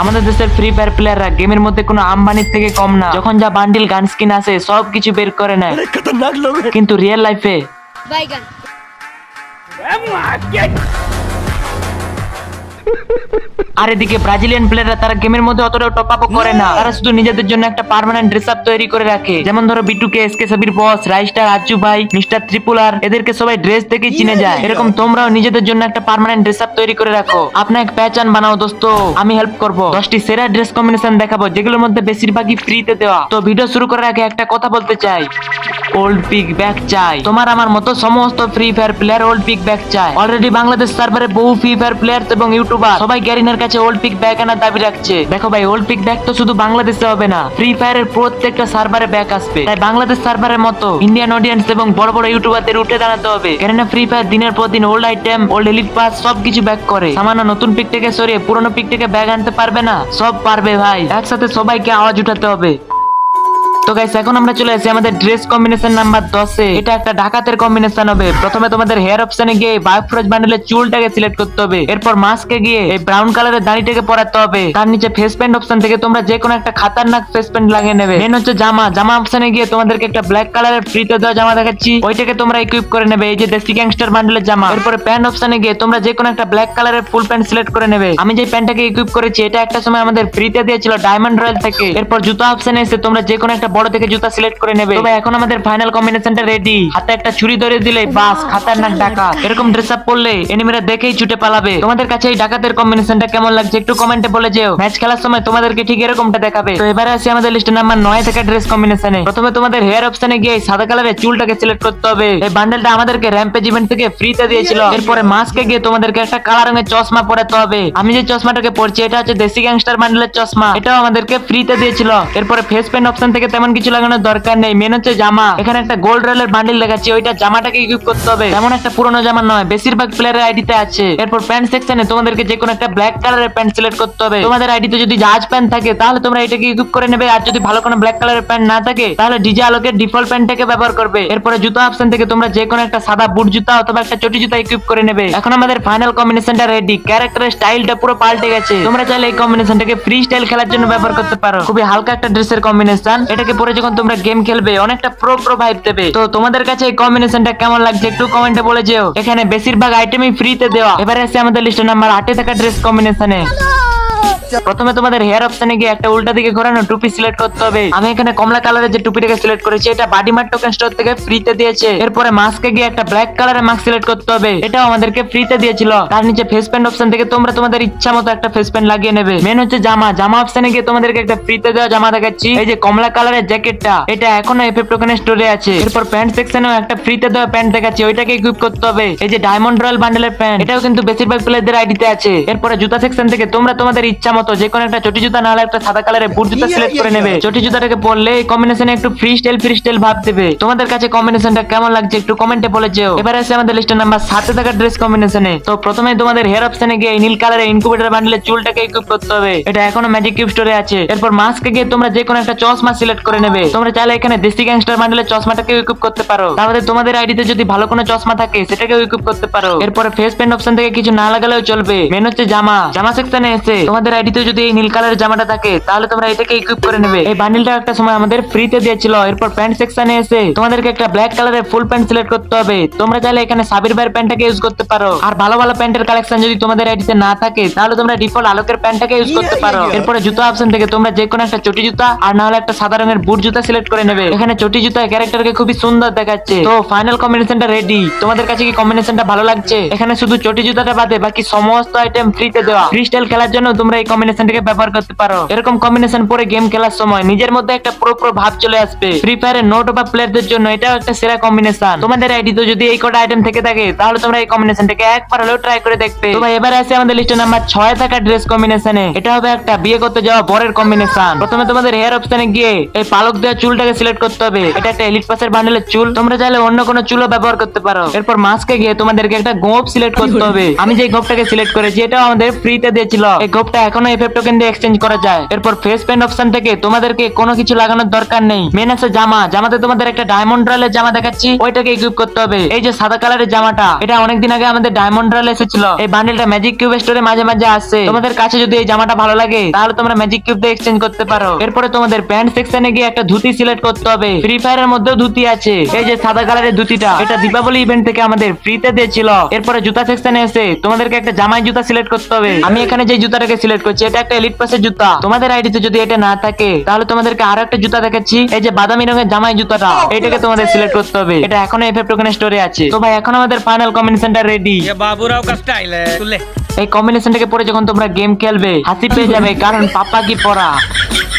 আমাদের দেশের free fire প্লেয়াররা গেমের মধ্যে কোনো আম্বানির থেকে কম না। যখন যা বান্ডিল গান স্কিন আছে সবকিছু বের করে নেয়, কিন্তু রিয়েল লাইফে বাইগান। আর এদিকে ব্রাজিলিয়ান প্লেয়াররা তারা গেমের মধ্যে অতটাও টপ আপ করে না, তারা শুধু নিজেদের জন্য একটা পার্মানেন্ট ড্রেস আপ তৈরি করে রাখে। যেমন ধরো বিটুকে, এসকে সাবির বস, রাইস্টার, আজু ভাই, মিস্টার ত্রিপুলার, এদেরকে সবাই ড্রেস দেখে চিনে যায়। এরকম তোমরাও নিজেদের জন্য একটা পার্মানেন্ট ড্রেস আপ তৈরি করে রাখো, আপনি এক পেহচান বানাও দোস্ত। আমি হেল্প করব, 10টি সেরা ড্রেস কম্বিনেশন দেখাবো যেগুলোর মধ্যে বেশিরভাগই ফ্রিতে দেওয়া। তো ভিডিও শুরু করার আগে একটা কথা বলতে চাই, ওল্ড পিক ব্যাক চাই। তোমার আমার মতো সমস্ত free fire player old pick back চায়। অলরেডি বাংলাদেশ সার্ভারে বহু ফ্রি ফায়ার প্লেয়ার এবং ইউটিউবার সবাই গ্যারিনার কাছে ওল্ড পিক ব্যাক আনার দাবি রাখছে। দেখো ভাই, ওল্ড পিক ব্যাক তো শুধু বাংলাদেশে হবে না, ফ্রি ফায়ারের প্রত্যেকটা সার্ভারে ব্যাক আসবে। তাই বাংলাদেশ সার্ভারের মতো ইন্ডিয়ান অডিয়েন্স এবং বড় বড় ইউটিউবারদের উঠে দাঁড়াতে হবে। কেননা ফ্রি ফায়ার দিনের পর দিন old item, old elite pass সবকিছু ব্যাক করে। সামান্য নতুন পিক থেকে সরিয়ে পুরনো পিক থেকে ব্যাক আনতে পারবে না? সব পারবে ভাই, একসাথে সবাইকে আওয়াজ উঠাতে হবে। তো গাইস, এখন আমরা চলে আসি আমাদের ড্রেস কম্বিনেশন নাম্বার 10 এ। এটা একটা ডাকাতের কম্বিনেশন হবে। প্রথমে তোমাদের হেয়ার অপশনে গিয়ে বায়োফ্রজ বান্ডেলের চুলটাকে সিলেক্ট করতে হবে। এরপর মাস্কে গিয়ে এই ব্রাউন কালারের দাড়িটাকে পরাতে হবে। তার নিচে ফেস প্যান্ট অপশন থেকে তোমরা যে কোনো একটা খাতারনাক ফেস প্যান্ট লাগিয়ে নেবে। মেন হচ্ছে জামা। জামা অপশনে গিয়ে তোমাদেরকে একটা ব্ল্যাক কালারের ফ্রিতে দেওয়া জামা দেখাচ্ছি, ওইটাকে তোমরা ইকুইপ করে নেবে, এই যে দেশি গ্যাংস্টার বান্ডেলের জামা। এরপরে প্যান্ট অপশনে গিয়ে তোমরা যে কোনো একটা ব্ল্যাক কালারের ফুল প্যান্ট সিলেক্ট করে নেবে। আমি যে প্যান্টটাকে ইকুইপ করেছি এটা একটা সময় আমাদের ফ্রিতে দিয়েছিল ডায়মন্ড রয়্যাল থেকে। এরপর জুতা অপশনে এসে তোমরা যে কোনো একটা বড় থেকে জুতা সিলেক্ট করে নেবে। তবে এখন আমাদের ফাইনাল কম্বিনেশনটা রেডি। হাতে একটা ছুরি ধরে দিলে বাস, খাতারনাক ডাকাত। এরকম ড্রেস আপ পরলে এনিমিরা দেখেই ছুটে পালাবে। তোমাদের কাছে এই ডাকাতের কম্বিনেশনটা কেমন লাগছে একটু কমেন্টে বলে যেও। ম্যাচ খেলার সময় তোমাদেরকে ঠিক এরকমটা দেখাবে। তো এবারে আসি আমাদের লিস্টে নাম্বার 9 থেকে ড্রেস কম্বিনেশনে। প্রথমে তোমাদের হেয়ার অপশনে গিয়ে সাদা কালারের চুলটাকে সিলেক্ট করতে হবে। এই বান্ডেলটা আমাদেরকে র‍্যাম্পেজ ইভেন্ট থেকে ফ্রিতে দিয়েছিল। এরপরে মাস্কে গিয়ে তোমাদেরকে একটা কালো রঙের চশমা পরাতে হবে। আমি যে চশমাটাকে পরছি এটা হচ্ছে দেশি গ্যাংস্টার বান্ডেলের চশমা, এটাও আমাদেরকে ফ্রিতে দিয়েছিল। এরপরে ফেস প্যান্ট অপশন থেকে তেমন কিছু লাগানোর দরকার নেই, মেন হচ্ছে জামা। এখানে একটা গোল্ড রয়্যালের বান্ডেল দেখাচ্ছি, ওইটা জামাটাকে ইকুইপ করতে হবে। তেমন একটা পুরনো জামা নয়, বেশিরভাগ প্লেয়ারের আইডিতে আছে। এরপর প্যান্ট সেকশনে তোমাদেরকে যে কোনো একটা ব্ল্যাক কালারের প্যান্ট সিলেক্ট করতে হবে। তোমাদের আইডিতে যদি জাহাজ প্যান্ট থাকে তাহলে তোমরা এটাকে ইকুইপ করে নেবে, আর যদি ভালো কোনো ব্ল্যাক কালারের প্যান্ট না থাকে তাহলে ডিজে আলোকের ডিফল্ট প্যান্টটাকে ব্যবহার করবে। এরপরে জুতা অপশন থেকে তোমরা যে কোনো একটা সাদা বুট জুতা অথবা একটা চটি জুতা ইকুইপ করে নেবে। এখন আমাদের ফাইনাল কম্বিনেশনটা রেডি। ক্যারেক্টারের স্টাইলটা পুরো পাল্টে গেছে। তোমরা চাইলে এই কম্বিনেশনটাকে ফ্রি স্টাইল খেলার জন্য ব্যবহার করতে পারো। খুবই হালকা একটা ড্রেসের কম্বিনেশন, এটাকে পরে যখন তোমরা গেম খেলবে অনেকটা প্রো ভাইব দেবে। তো তোমাদের কাছে এই কম্বিনেশনটা কেমন লাগছে একটু কমেন্টে বলে যেও। এখানে বেশিরভাগ আইটেমই ফ্রিতে দেওয়া। এবারে আসে আমাদের লিস্টে নাম্বার 8 থাকা ড্রেস কম্বিনেশনে। প্রথমে তোমাদের হেয়ার অপশনে গিয়ে একটা উল্টা দিকে ঘোরানো টুপি সিলেক্ট করতে হবে। আমি এখানে কমলা কালারের যে টুপিটাকে সিলেক্ট করেছি এটা বাডিমার্ট টোকেন স্টোর থেকে ফ্রিতে দিয়েছে। এরপরে মাস্কে গিয়ে একটা ব্ল্যাক কালারের মাস্ক সিলেক্ট করতে হবে, এটাও আমাদেরকে ফ্রিতে দিয়েছিল। তার নিচে ফেস প্যান্ট অপশন থেকে তোমরা তোমাদের ইচ্ছা মতো একটা ফেস প্যান্ট লাগিয়ে নেবে। মেন হচ্ছে জামা। জামা অপশনে গিয়ে তোমাদেরকে একটা ফ্রিতে দেওয়া জামা দেখাচ্ছি, এই যে কমলা কালারের জ্যাকেটটা, এটা এখনো এফএফ টোকেনের স্টোরে আছে। এরপর প্যান্ট সেকশনেও একটা ফ্রিতে দেওয়া প্যান্ট দেখাচ্ছি, ওইটাকে ইকুইপ করতে হবে, এই যে ডায়মন্ড রয়্যাল বান্ডেলের প্যান্ট, এটাও কিন্তু বেশিরভাগ প্লেয়ারদের আইডিতে আছে। এরপরে জুতা সেকশন থেকে তোমরা তোমাদের ইচ্ছা মতো যে কোনো একটা চটি জুতা না হলে একটা সাদা কালারের বুট জুতা সিলেক্ট করে নেবে। চটি জুতাটাকে পরলে এই কম্বিনেশনে একটু ফ্রি স্টাইল ভাব দেবে। তোমাদের কাছে কম্বিনেশনটা কেমন লাগছে একটু কমেন্টে বলে যেও। এবারে আছে আমাদের লিস্টের নাম্বার 7 থাকা ড্রেস কম্বিনেশনে। তো প্রথমে তোমাদের হেয়ার অপশনে গিয়ে নীল কালারের ইনকিউবেটর বান্ডেলের চুলটাকে ইকুইপ করতে হবে, এটা এখনো ম্যাজিক কিউব স্টোরে আছে। এরপর মাস্কে গিয়ে তোমরা যে কোনো একটা চশমা সিলেক্ট করে নেবে। তোমরা চাইলে এখানে দেশি গ্যাংস্টার বান্ডেলের চশমাটাকে ইকুইপ করতে পারো, তাহলে তোমাদের আইডিতে যদি ভালো কোনো চশমা থাকে সেটাকে ইকুইপ করতে পারো। এরপরে ফেস প্যান্ট অপশন থেকে কিছু না লাগালেও চলবে। মেন হচ্ছে জামা। জামা সেকশনে এসে তোমাদের আইডিতে যদি এই নীল কালারের জামাটা থাকে তাহলে তোমরা এটাকে ইকুইপ করে নেবে। এই বান্ডেলটা একটা সময় আমাদের ফ্রিতে দিয়েছিল। এরপর প্যান্ট সেকশনে এসে তোমাদেরকে একটা ব্ল্যাক কালারের ফুল প্যান্ট সিলেক্ট করতে হবে। তোমরা চাইলে এখানে সাবির ভাইয়ের প্যান্টটাকে ইউজ করতে পারো। আর ভালো ভালো প্যান্টের কালেকশন যদি তোমাদের আইডিতে না থাকে তাহলে তোমরা ডিফল্ট আলোকের প্যান্টটাকে ইউজ করতে পারো। এরপরে জুতা অপশন থেকে তোমরা যে কোনো একটা চটি জুতা আর না হলে একটা সাদা রঙের বুট জুতা সিলেক্ট করে নেবে। এখানে চটি জুতা ক্যারেক্টারকে খুবই সুন্দর দেখাচ্ছে। তো ফাইনাল কম্বিনেশনটা রেডি। তোমাদের কাছে কি কম্বিনেশনটা ভালো লাগছে? এখানে শুধু চটি জুতাটা বাদে বাকি সমস্ত আইটেম ফ্রিতে দেওয়া। ফ্রি স্টাইল খেলার জন্য তোমরা এই কম্বিনেশনটাকে ব্যবহার করতে পারো। এরকম কম্বিনেশন পরে গেম খেলার সময় নিজের মধ্যে একটা প্রো ভাব চলে আসবে। ফ্রি ফায়ারের নোট বা প্লেয়ারদের জন্য এটাও একটা সেরা কম্বিনেশন। তোমাদের আইডিতে যদি এই কটা আইটেম থেকে থাকে তাহলে তোমরা এই কম্বিনেশনটাকে একবার হলেও ট্রাই করে দেখবে। তো ভাই এবারে আছে আমাদের লিস্টে নাম্বার 6 থাকা ড্রেস কম্বিনেশনে। এটা হবে একটা বিয়ে করতে যাওয়া বরের কম্বিনেশন। প্রথমে তোমাদের হেয়ার অপশনে গিয়ে এই পালক দেওয়া চুলটাকে সিলেক্ট করতে হবে, এটা একটা এলিট পাসের বান্ডেলের চুল। তোমরা চাইলে অন্য কোনো চুলও ব্যবহার করতে পারো। এরপর মাস্কে গিয়ে তোমাদেরকে একটা গোপ সিলেক্ট করতে হবে। আমি যে গোপটাকে সিলেক্ট করেছি এটাও আমাদের ফ্রিতে দিয়েছিল। এই গোপটা এখনো এফএফ টোকেন দিয়ে এক্সচেঞ্জ করা যায়। এরপর ফেস পেন্ট অপশন থেকে তোমাদেরকে কোনো কিছু লাগানোর দরকার নেই। মেন আছে জামাতে তোমাদের একটা ডায়মন্ড রয়্যালের জামা দেখাচ্ছি, ওইটাকে ইকুইপ করতে হবে। এই যে সাদা কালারের জামাটা, এটা অনেকদিন আগে আমাদের ডায়মন্ড রয়্যাল এসেছিল। এই বান্ডেলটা ম্যাজিক কিউব স্টোরে মাঝে মাঝে আসে। তোমাদের কাছে যদি এই জামাটা ভালো লাগে তাহলে তোমরা ম্যাজিক কিউব দিয়ে এক্সচেঞ্জ করতে পারো। এরপরে তোমাদের প্যান্ট সেকশনে গিয়ে একটা ধুতি সিলেক্ট করতে হবে। ফ্রি ফায়ারের মধ্যেও ধুতি আছে। এই যে সাদা কালারের ধুতিটা, এটা দীপাবলি ইভেন্ট থেকে আমাদের ফ্রিতে দিয়েছিল। এরপরে জুতা সেকশনে এসে তোমাদেরকে একটা জামাই জুতা সিলেক্ট করতে হবে। আমি এখানে যে জুতাটাকে সিলেক্ট করছি এটা একটা এলিট পাসের জুতা। তোমাদের আইডিতে যদি এটা না থাকে তাহলে তোমাদেরকে আরো একটা জুতা দেখাচ্ছি, এই যে বাদামি রঙের জামাই জুতাটা, এটাকে তোমাদের সিলেক্ট করতে হবে। এটা এখনো এফএফ টোকেন স্টোরে আছে। তো ভাই এখন আমাদের ফাইনাল কম্বিনেশনটা রেডি। ये बाबूराव का स्टाइल है तू ले। এই কম্বিনেশনটাকে পরে যখন তোমরা গেম খেলবে হাসি পেয়ে যাবে, কারণ পাপা কি পড়া।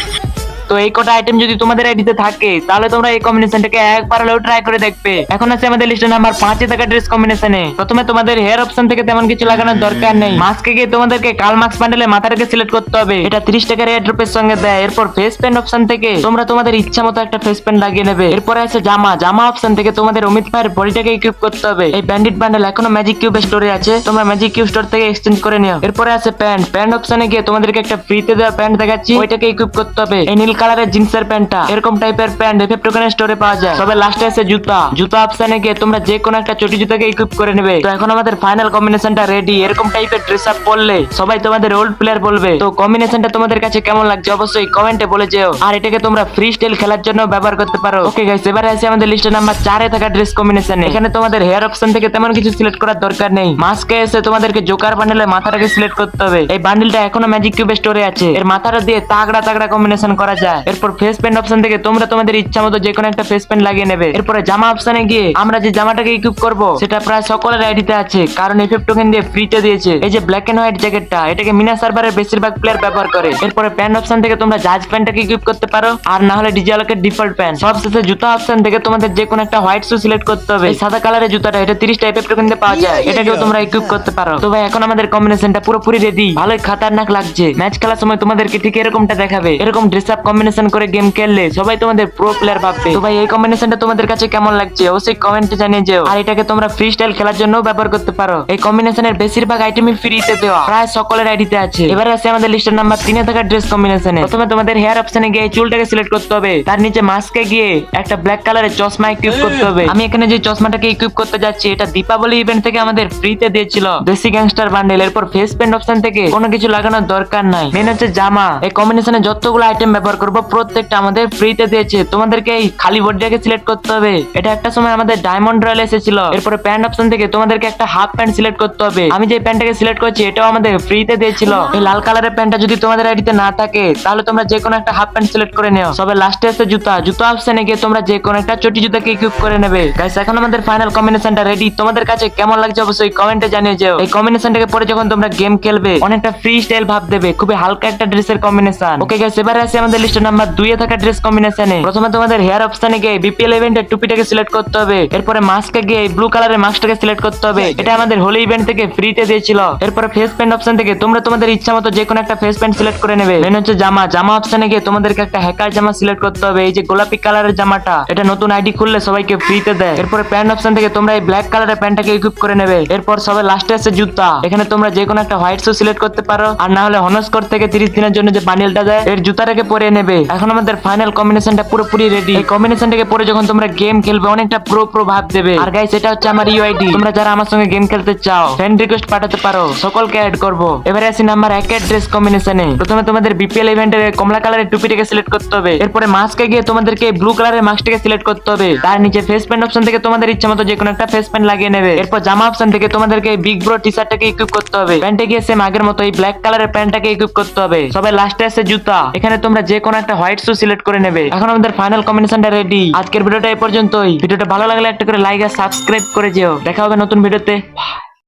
তো এই কটা আইটেম যদি তোমাদের আইডিতে থাকে তাহলে তোমরা এই কম্বিনেশনটাকে একবার হলেও ট্রাই করে দেখবে। এখন আছে আমাদের লিস্টে নাম্বার 5 এ থাকা ড্রেস কম্বিনেশনে। প্রথমে তোমাদের হেয়ার অপশন থেকে তেমন কিছু লাগানোর দরকার নেই। মাস্কে গিয়ে তোমাদেরকে কাল মাস্ক বান্ডেলে মাথাটাকে সিলেক্ট করতে হবে, এটা 30 টাকার এয়ার ড্রপের সঙ্গে দেয়। এরপর ফেস পেন্ট অপশন থেকে তোমরা তোমাদের ইচ্ছা মতো একটা ফেস পেন্ট লাগিয়ে নেবে। এরপর আছে জামা অপশন থেকে তোমাদের অমিত ভাইয়ের বডিটাকে ইকুইপ করতে হবে। এই ব্যান্ডিট বান্ডেল এখনো ম্যাজিক কিউব স্টোরে আছে, তোমরা ম্যাজিক কিউব স্টোর থেকে এক্সচেঞ্জ করে নিও। এরপরে আছে প্যান্ট অপশনে গিয়ে তোমাদেরকে একটা ফ্রিতে দেওয়া প্যান্ট দেখাচ্ছি, ওইটাকে ইকুইপ করতে হবে। এই নীল কালারের জিন্সের প্যান্টটা, এরকম টাইপের প্যান্ট এফএফ টোকেন স্টোরে পাওয়া যায়। তবে লাস্টে আছে জুতা অপশনে গিয়ে তোমরা যে কোনো একটা চটি জুতাকে ইকুইপ করে নেবে। তো এখন আমাদের ফাইনাল কম্বিনেশনটা রেডি। এরকম টাইপের ড্রেস আপ পরলে সবাই তোমাদের ওল্ড প্লেয়ার বলবে। তো কম্বিনেশনটা তোমাদের কাছে কেমন লাগছে অবশ্যই কমেন্টে বলে যেও। আর এটাকে তোমরা ফ্রি স্টাইল খেলার জন্য ব্যবহার করতে পারো। ওকে গাইস, এবারে আছে আমাদের লিস্টে নাম্বার 4 এ থাকা ড্রেস কম্বিনেশনে। এখানে তোমাদের হেয়ার অপশন থেকে তেমন কিছু সিলেক্ট করার দরকার নেই। মাস্কে এসে তোমাদেরকে জোকার বান্ডেলের মাথাটাকে সিলেক্ট করতে হবে। এই বান্ডেলটা এখনো ম্যাজিক কিউব স্টোরে আছে। এর মাথাটা দিয়ে তাগড়া কম্বিনেশন করা যায়। এরপর ফেস পেন্ট অপশন থেকে তোমরা তোমাদের ইচ্ছা মতো যে কোনো একটা ফেস পেন্ট লাগিয়ে নেবে। এরপরে জামা অপশনে গিয়ে আমরা যে জামাটাকে ইকুইপ করব সেটা প্রায় সকলের আইডিতে আছে, কারণ এফএফ টোকেন দিয়ে ফ্রিতে দিয়েছে। এই যে ব্ল্যাক এন্ড হোয়াইট জ্যাকেটটা, এটাকে মিনা সার্ভারের বেশিরভাগ প্লেয়ার ব্যবহার করে। এরপরে প্যান্ট অপশন থেকে তোমরা জাজ প্যান্টটাকে ইকুইপ করতে পারো, আর না হলে ডিজে আলোকের ডিফল্ট প্যান্ট। সবশেষে জুতা অপশন থেকে তোমাদের যে কোনো একটা হোয়াইট শু সিলেক্ট করতে হবে। এই সাদা কালারের জুতাটা, এটা 30 টা এফএফ টোকেন দিয়ে পাওয়া যায়, এটাকেও তোমরা ইকুইপ করতে পারো। তো ভাই এখন আমাদের কম্বিনেশনটা পুরোপুরি রেডি। ভালোই খাতারনাক লাগছে। ম্যাচ খেলার সময় তোমাদেরকে ঠিক এরকমটা দেখাবে। এরকম ড্রেস আপ কম্বিনেশন করে গেম খেললে সবাই তোমাদের প্রো প্লেয়ার ভাববে। তো ভাই এই কম্বিনেশনটা তোমাদের কাছে কেমন লাগছে অবশ্যই কমেন্টে জানিয়ে যেও। আর এটাকে তোমরা ফ্রি স্টাইল খেলার জন্য ব্যবহার করতে পারো। এই কম্বিনেশনের বেশিরভাগ আইটেমই ফ্রিতে দেওয়া, প্রায় সকলের আইডিতে আছে। এবারে আছে আমাদের লিস্টের নাম্বার 3 এ থাকা ড্রেস কম্বিনেশনে। প্রথমে তোমাদের হেয়ার অপশনে গিয়ে চুলটাকে সিলেক্ট করতে হবে, তার নিচে মাস্কে গিয়ে একটা ব্ল্যাক কালারের চশমা ইকুইপ করতে হবে। আমি এখানে যে চশমাটাকে ইকুইপ করতে যাচ্ছি এটা দীপাবলি ইভেন্ট থেকে আমাদের ফ্রিতে দিয়েছিল, দেশি গ্যাংস্টার বান্ডেল। এরপর ফেস পেন্ট অপশন থেকে কোনো কিছু লাগানোর দরকার নাই। মেন হচ্ছে জামা। এই কম্বিনেশনে যতগুলো আইটেম ব্যবহার করবো প্রত্যেকটা আমাদের ফ্রিতে দিয়েছে। তোমাদেরকে এই খালি বডিটাকে সিলেক্ট করতে হবে, এটা একটা সময় আমাদের ডায়মন্ড রয়্যাল এসেছিল। এরপরে প্যান্ট অপশন থেকে তোমাদেরকে একটা হাফ প্যান্ট সিলেক্ট করতে হবে। আমি যে প্যান্টটাকে সিলেক্ট করছি এটাও আমাদের ফ্রিতে দিয়েছিল। এই লাল কালারের প্যান্টটা যদি তোমাদের আইডিতে না থাকে তাহলে তোমরা যে কোনো একটা হাফ প্যান্ট সিলেক্ট করে নিও। সবে লাস্টে আছে জুতা অপশনে গিয়ে তোমরা যে কোনো একটা চটি জুতাকে ইকুইপ করে নেবে। গাইস এখন আমাদের ফাইনাল কম্বিনেশনটা রেডি। তোমাদের কাছে কেমন লাগছে অবশ্যই কমেন্টে জানিয়ে যেও। এই কম্বিনেশনটাকে পরে যখন তোমরা গেম খেলবে অনেকটা ফ্রি স্টাইল ভাব দেবে, খুবই হালকা একটা ড্রেসের কম্বিনেশন। ওকে গাইস, এবারে আছে আমাদের লিস্টের নাম্বার 2 এ থাকা ড্রেস কম্বিনেশনে। প্রথমে তোমাদের হেয়ার অপশনে গিয়ে বিপিএল ইভেন্টের টুপিটাকে সিলেক্ট করতে হবে। এরপরে মাস্কে গিয়ে ব্লু কালারের মাস্কটাকে সিলেক্ট করতে হবে, এটা আমাদের হোলি ইভেন্ট থেকে ফ্রিতে দিয়েছিল। এরপরে ফেস পেন্ট অপশন থেকে তোমরা তোমাদের ইচ্ছা মতো যে কোনো একটা ফেস পেন্ট সিলেক্ট করে নেবে। মেন হচ্ছে জামা অপশনে গিয়ে তোমাদেরকে একটা হ্যাকার জামা সিলেক্ট করতে হবে। এই যে গোলাপি কালারের জামাটা, এটা নতুন আইডি খুললে সবাইকে ফ্রিতে দেয়। এরপরে প্যান্ট অপশন থেকে তোমরা এই ব্ল্যাক কালারের প্যান্টটাকে ইকুইপ করে নেবে। এরপর সবে লাস্টে আছে জুতা। এখানে তোমরা যে কোনো একটা হোয়াইট শু সিলেক্ট করতে পারো, আর না হলে হনস্কোর থেকে 30 দিনের জন্য যে বান্ডেলটা দেয় এর জুতাটাকে পরে নেবে। এখন আমাদের ফাইনাল কম্বিনেশনটা পুরোপুরি রেডি। এই কম্বিনেশনটাকে পরে যখন তোমরা গেম খেলবে অনেকটা প্রো ভাব দেবে। আর গাইস এটা হচ্ছে আমার ইউআইডি। তোমরা যারা আমার সঙ্গে গেম খেলতে চাও ফ্রেন্ড রিকোয়েস্ট পাঠাতে পারো, সকলকে অ্যাড করব। এবারে আসি নাম্বার 1 এর ড্রেস কম্বিনেশনে। প্রথমে তোমাদের বিপিএল ইভেন্টের কমলা কালারের টুপিটাকে সিলেক্ট করতে হবে। এরপরে মাস্কে গিয়ে তোমাদেরকে ব্লু কালারের মাস্কটাকে সিলেক্ট করতে হবে। তার নিচে ফেস পেন্ট অপশন থেকে তোমাদের ইচ্ছা মতো যে কোনো একটা ফেস পেন্ট লাগিয়ে নেবে। এরপর জামা অপশন থেকে তোমাদেরকে বিগ ব্রো টি শার্টটাকে ইকুইপ করতে হবে। প্যান্টে গিয়ে সেম আগের মতো এই ব্ল্যাক কালারের প্যান্টটাকে ইকুইপ করতে হবে। সবাই লাস্টে আছে জুতা। এখানে তোমরা যে কোনো একটা হোয়াইট শু সিলেক্ট করে নেবে। এখন আমাদের ফাইনাল কম্বিনেশনটা রেডি। আজকের ভিডিওটা এই পর্যন্তই। ভিডিওটা ভালো লাগলে একটা করে লাইক আর সাবস্ক্রাইব করে যেও। দেখা হবে নতুন ভিডিওতে।